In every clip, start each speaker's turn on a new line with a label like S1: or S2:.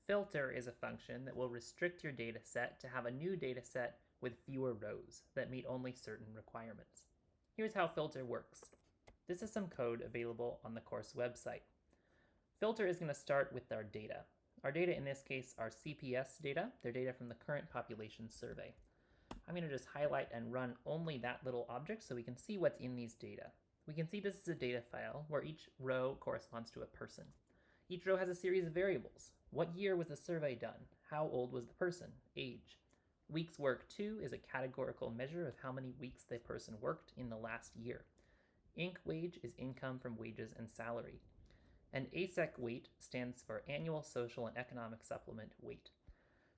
S1: Filter is a function that will restrict your data set to have a new data set with fewer rows that meet only certain requirements. Here's how filter works. This is some code available on the course website. Filter is going to start with our data. Our data in this case are CPS data. They're data from the current population survey. I'm going to just highlight and run only that little object so we can see what's in these data. We can see this is a data file where each row corresponds to a person. Each row has a series of variables. What year was the survey done? How old was the person? Age. Weeks worked 2 is a categorical measure of how many weeks the person worked in the last year. Inc wage is income from wages and salary. And ASEC weight stands for Annual Social and Economic Supplement weight.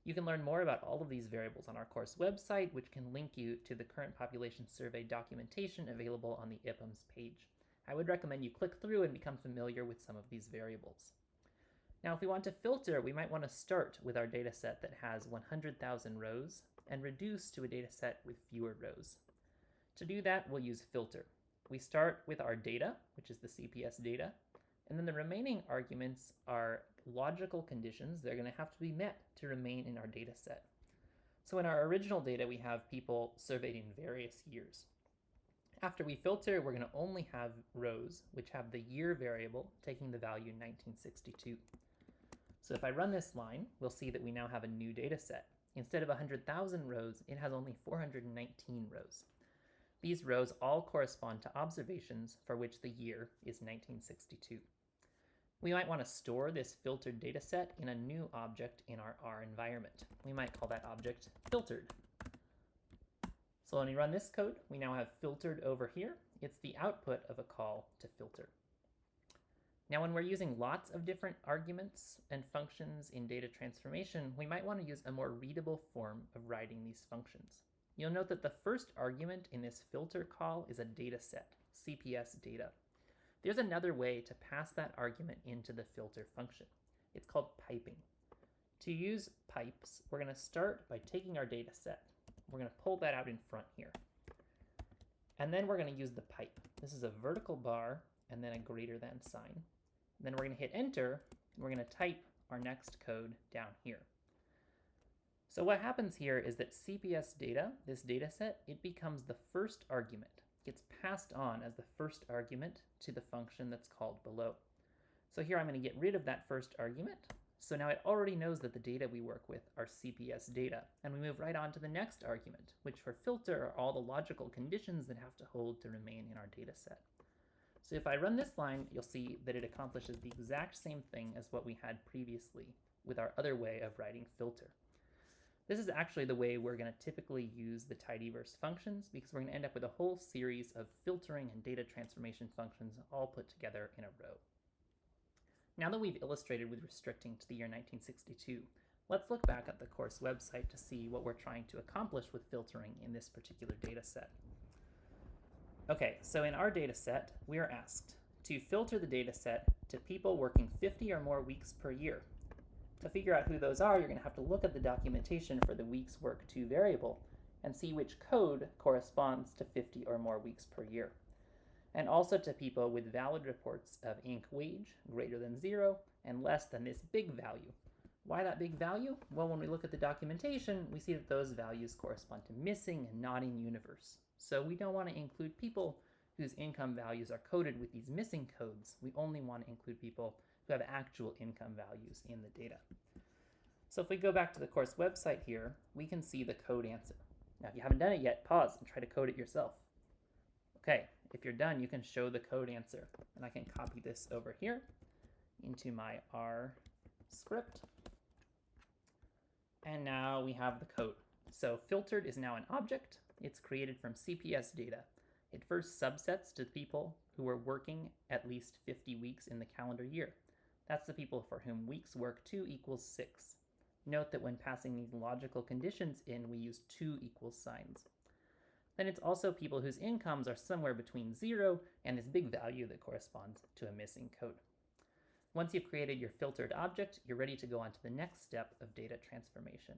S1: You can learn more about all of these variables on our course website, which can link you to the current population survey documentation available on the IPUMS page. I would recommend you click through and become familiar with some of these variables. Now, if we want to filter, we might want to start with our data set that has 100,000 rows and reduce to a data set with fewer rows. To do that, we'll use filter. We start with our data, which is the CPS data, and then the remaining arguments are logical conditions that are going to have to be met to remain in our data set. So in our original data, we have people surveyed in various years. After we filter, we're going to only have rows which have the year variable taking the value 1962. So if I run this line, we'll see that we now have a new data set. Instead of 100,000 rows, it has only 419 rows. These rows all correspond to observations for which the year is 1962. We might want to store this filtered data set in a new object in our R environment. We might call that object filtered. So when we run this code, we now have filtered over here. It's the output of a call to filter. Now, when we're using lots of different arguments and functions in data transformation, we might want to use a more readable form of writing these functions. You'll note that the first argument in this filter call is a data set, CPS data. There's another way to pass that argument into the filter function. It's called piping. To use pipes, we're going to start by taking our data set. We're going to pull that out in front here. And then we're going to use the pipe. This is a vertical bar and then a greater than sign. Then we're going to hit enter, and we're going to type our next code down here. So what happens here is that CPS data, this data set, it becomes the first argument. It gets passed on as the first argument to the function that's called below. So here I'm going to get rid of that first argument. So now it already knows that the data we work with are CPS data, and we move right on to the next argument, which for filter are all the logical conditions that have to hold to remain in our data set. So if I run this line, you'll see that it accomplishes the exact same thing as what we had previously with our other way of writing filter. This is actually the way we're going to typically use the tidyverse functions, because we're going to end up with a whole series of filtering and data transformation functions all put together in a row. Now that we've illustrated with restricting to the year 1962, let's look back at the course website to see what we're trying to accomplish with filtering in this particular data set. Okay, so in our data set, we are asked to filter the data set to people working 50 or more weeks per year. To figure out who those are, you're going to have to look at the documentation for the weeks work 2 variable and see which code corresponds to 50 or more weeks per year. And also to people with valid reports of Inc wage greater than 0 and less than this big value. Why that big value? Well, when we look at the documentation, we see that those values correspond to missing and not in universe. So we don't want to include people whose income values are coded with these missing codes. We only want to include people who have actual income values in the data. So if we go back to the course website here, we can see the code answer. Now, if you haven't done it yet, pause and try to code it yourself. Okay, if you're done, you can show the code answer. And I can copy this over here into my R script. And now we have the code. So filtered is now an object. It's created from CPS data. It first subsets to people who are working at least 50 weeks in the calendar year. That's the people for whom weeks work 2 equals 6. Note that when passing these logical conditions in, we use 2 equals signs. Then it's also people whose incomes are somewhere between 0 and this big value that corresponds to a missing code. Once you've created your filtered object, you're ready to go on to the next step of data transformation.